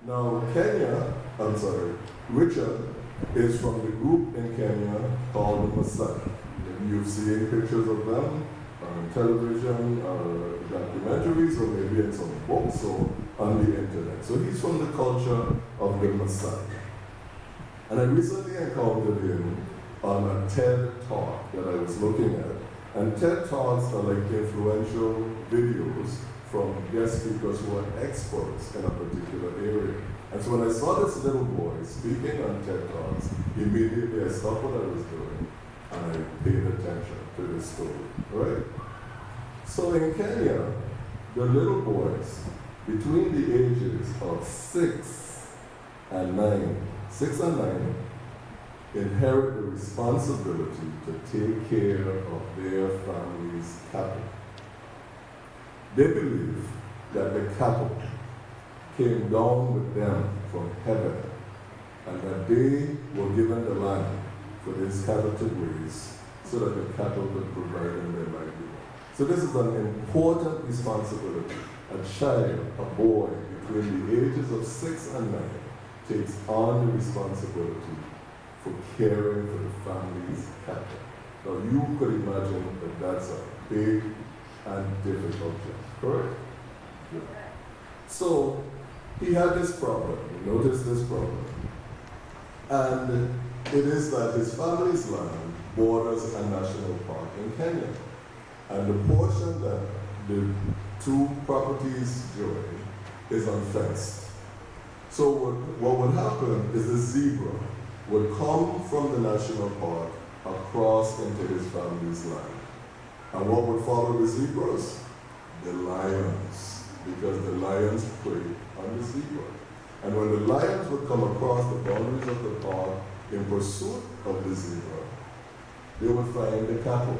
Now, Richard is from the group in Kenya called the Maasai. You've seen pictures of them on television, documentaries, or maybe in some books or on the internet. So he's from the culture of the Maasai. And I recently encountered him on a TED Talk that I was looking at. And TED Talks are like influential videos from guest speakers who are experts in a particular area. And so when I saw this little boy speaking on TED Talks, immediately I stopped what I was doing and I paid attention to this story, right? So in Kenya, the little boys between the ages of 6 and 9, inherit the responsibility to take care of their family's cattle. They believe that the cattle came down with them from heaven and that they were given the land for these cattle to graze so that the cattle could provide them their livelihood. So this is an important responsibility. A child, a boy between the ages of 6 and 9 takes on the responsibility for caring for the family's cattle. Now you could imagine that that's a big and difficult job, correct? Yeah. So he had this problem, notice this problem. And it is that his family's land borders a national park in Kenya. And the portion that the two properties join is unfenced. So what would happen is the zebra would come from the national park across into his family's land. And what would follow the zebras? The lions, because the lions prey on the zebra. And when the lions would come across the boundaries of the park in pursuit of the zebra, they would find the cattle,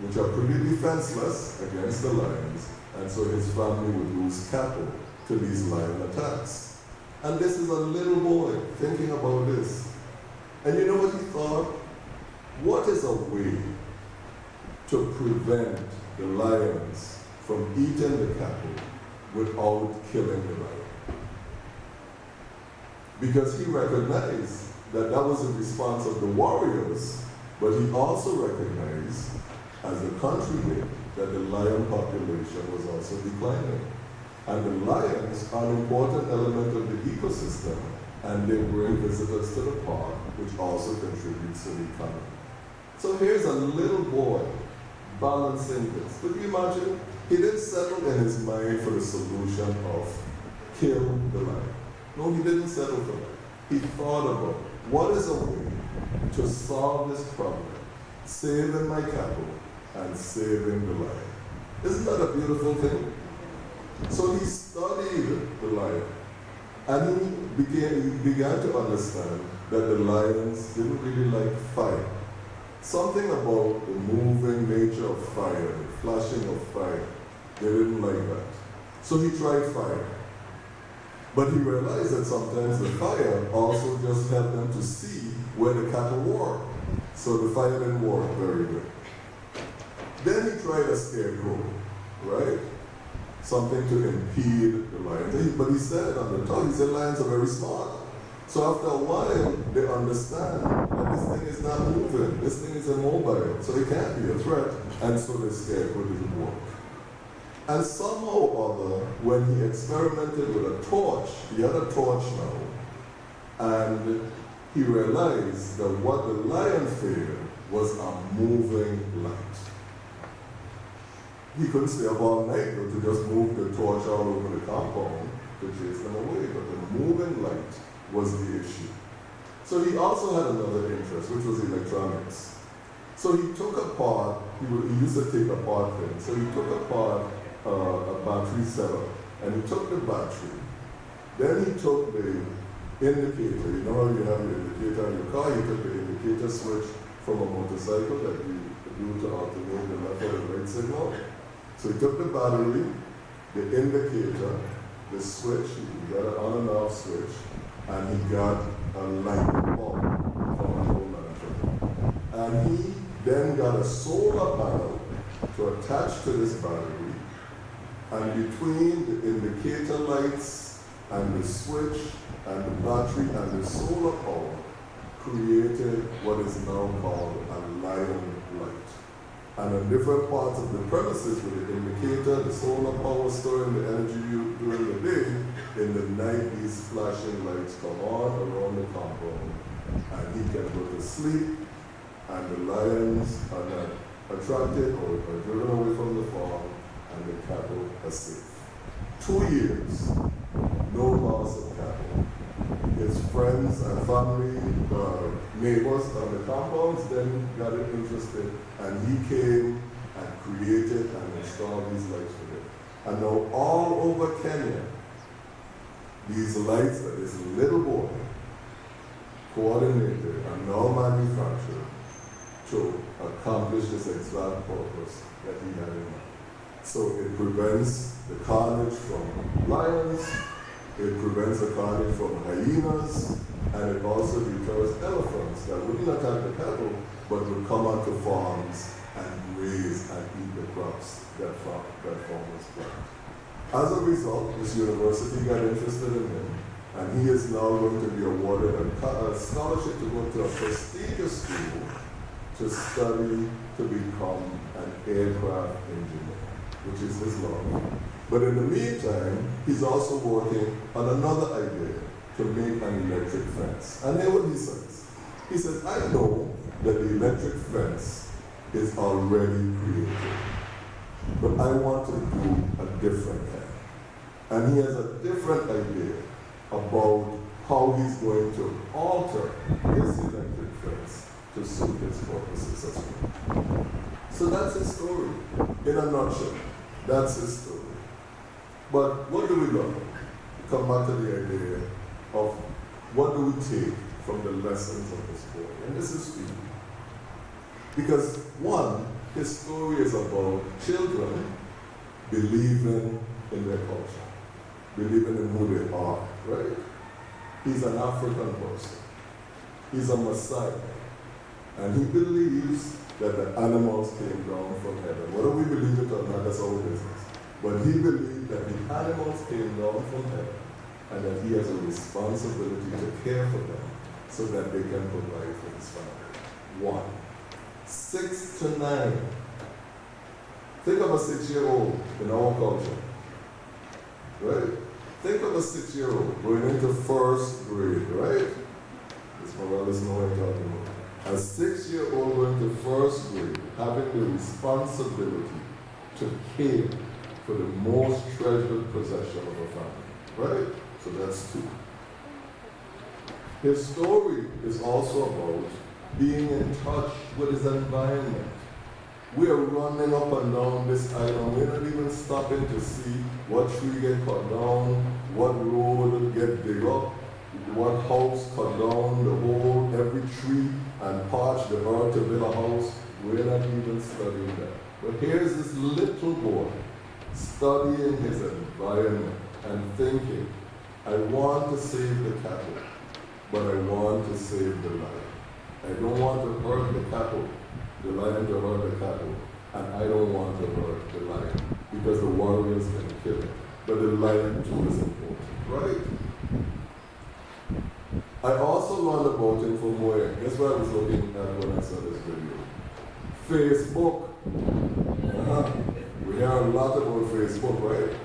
which are pretty defenseless against the lions, and so his family would lose cattle to these lion attacks. And this is a little boy thinking about this. And you know what he thought? What is a way to prevent the lions from eating the cattle without killing the lion? Because he recognized that that was the response of the warriors, but he also recognized, as the country did, that the lion population was also declining. And the lions are an important element of the ecosystem, and they bring visitors to the park, which also contributes to the economy. So here's a little boy balancing this. Could you imagine? He didn't settle in his mind for the solution of kill the lion. No, he didn't settle for that. He thought about what is a way to solve this problem, saving my cattle and saving the lion. Isn't that a beautiful thing? So he studied the lion, and he began to understand that the lions didn't really like fire. Something about the moving nature of fire, the flashing of fire, they didn't like that. So he tried fire. But he realized that sometimes the fire also just helped them to see where the cattle were. So the fire didn't work very good. Then he tried a scarecrow, right? Something to impede the lions. But he said on the talk, he said lions are very smart. So after a while, they understand that this thing is not moving. This thing is immobile, so it can't be a threat. And so the scarecrow didn't work. And somehow or other, when he experimented with a torch, he had a torch now, and he realized that what the lion feared was a moving light. He couldn't stay up all night to just move the torch all over the compound to chase them away, but the moving light was the issue. So he also had another interest, which was electronics. So he took apart, he used to take apart things, so he took apart a battery setup, and he took the battery. Then he took the indicator. You know how you have your indicator in your car? He took the indicator switch from a motorcycle that you do to alternate the left or the right signal. So he took the battery, the indicator, the switch, he got an on and off switch, and he got a light bulb from an old lantern. And he then got a solar panel to attach to this battery. And between the indicator lights and the switch and the battery and the solar power created what is now called a lion light. And on different parts of the premises with the indicator, the solar power storing the energy during the day, in the night these flashing lights come on around the compound. And he can go to sleep, and the lions are not attracted or are driven away from the farm, and the cattle are safe. 2 years, no loss of cattle. His friends and family, neighbors on the compounds then got interested, and he came and created and installed these lights for them. And now all over Kenya, these lights that this little boy coordinated and now manufactured to accomplish this exact purpose that he had in mind. So it prevents the carnage from lions, it prevents the carnage from hyenas, and it also deters elephants that wouldn't attack the cattle, but would come onto farms and graze and eat the crops that farmers plant. As a result, this university got interested in him, and he is now going to be awarded a scholarship to go to a prestigious school to study to become an aircraft engineer, which is his love. But in the meantime, he's also working on another idea to make an electric fence. And hear what he says. He says, I know that the electric fence is already created, but I want to do a different thing. And he has a different idea about how he's going to alter his electric fence to suit his purposes as well. So that's his story, in a nutshell. That's his story. But what do we learn? Come back to the idea of what do we take from the lessons of this story. And this is key. Because one, his story is about children believing in their culture, believing in who they are, right? He's an African person. He's a Messiah. And he believes that the animals came down from heaven. Whether we believe it or not, that's our business. But he believed that the animals came down from heaven and that he has a responsibility to care for them so that they can provide for his family. 1. 6 to 9. Think of a 6-year-old in our culture, right? Think of a 6-year-old going into first grade, right? Ms. Morales knows what I'm talking about. A 6-year-old going to first grade, having the responsibility to care for the most treasured possession of a family, right? So that's 2. His story is also about being in touch with his environment. We are running up and down this island. We're not even stopping to see what tree get cut down, what road get dig up, what house cut down, the whole, every tree, and parch the earth to build a house. We're not even studying that. But here's this little boy studying his environment and thinking, I want to save the cattle, but I want to save the lion. I don't want to hurt the cattle, the lion to hurt the cattle, and I don't want to hurt the lion because the warriors can kill it. But the lion too is important, right? I also learned about him from where? Guess what I was looking at when I saw this video? Facebook. We hear a lot about Facebook, right?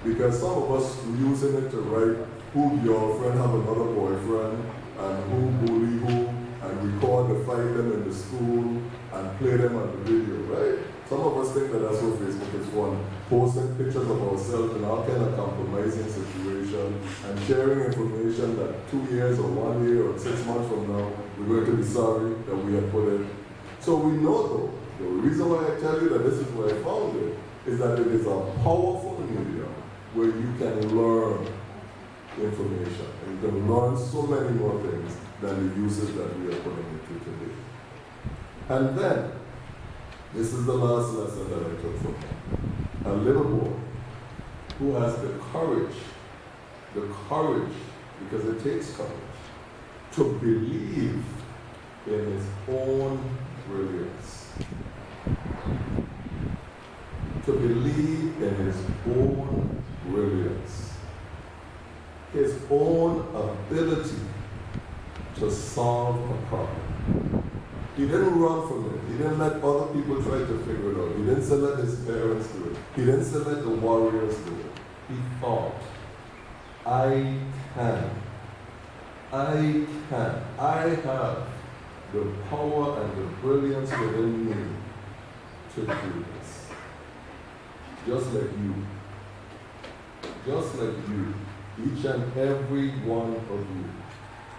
Because some of us are using it to write who girlfriend have another boyfriend, and who bully who, and record the fight them in the school, and play them on the video, right? Some of us think that that's what Facebook is for, posting pictures of ourselves in all kind of compromising situation, and sharing information that 2 years or 1 year or 6 months from now, we're going to be sorry that we have put it. So we know though, the reason why I tell you that this is where I found it, is that it is a powerful medium where you can learn information, and you can learn so many more things than the uses that we are putting into today. And then, this is the last lesson that I took from him. A little boy who has the courage, because it takes courage, to believe in his own brilliance. To believe in his own brilliance. his own ability to solve a problem. He didn't run from it. He didn't let other people try to figure it out. He didn't say let his parents do it. He didn't say let the warriors do it. He thought, I can. I can. I have the power and the brilliance within me to do this. Just like you. Just like you. Each and every one of you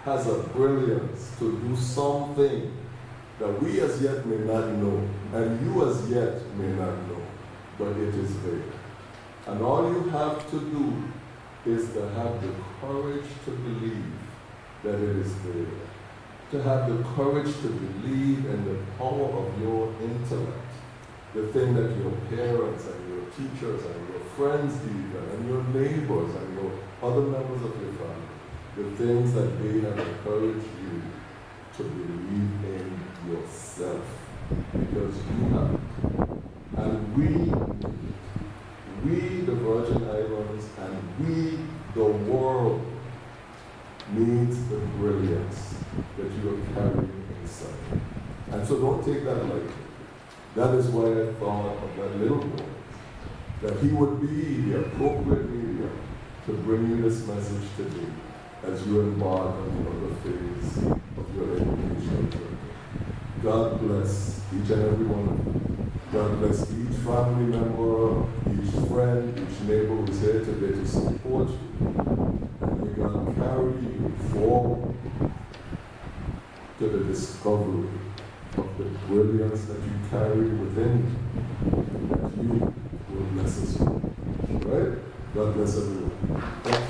has a brilliance to do something that we as yet may not know, and you as yet may not know, but it is there. And all you have to do is to have the courage to believe that it is there. To have the courage to believe in the power of your intellect, the thing that your parents and your teachers and your friends even, and your neighbors and your other members of your family, the things that they have encouraged you to believe in yourself, because you have it. And we, the Virgin Islands, and we, the world, needs the brilliance that you are carrying inside. And so don't take that lightly. That is why I thought of that little boy, that he would be the appropriate medium to bring you this message today as you embark on another phase of your educational journey. God bless each and every one of you. God bless each family member, each friend, each neighbor who's here today to support you. And may God carry you forward to the discovery of the brilliance that you carry within you, that you will bless us with. Right? God bless everyone. Thank you.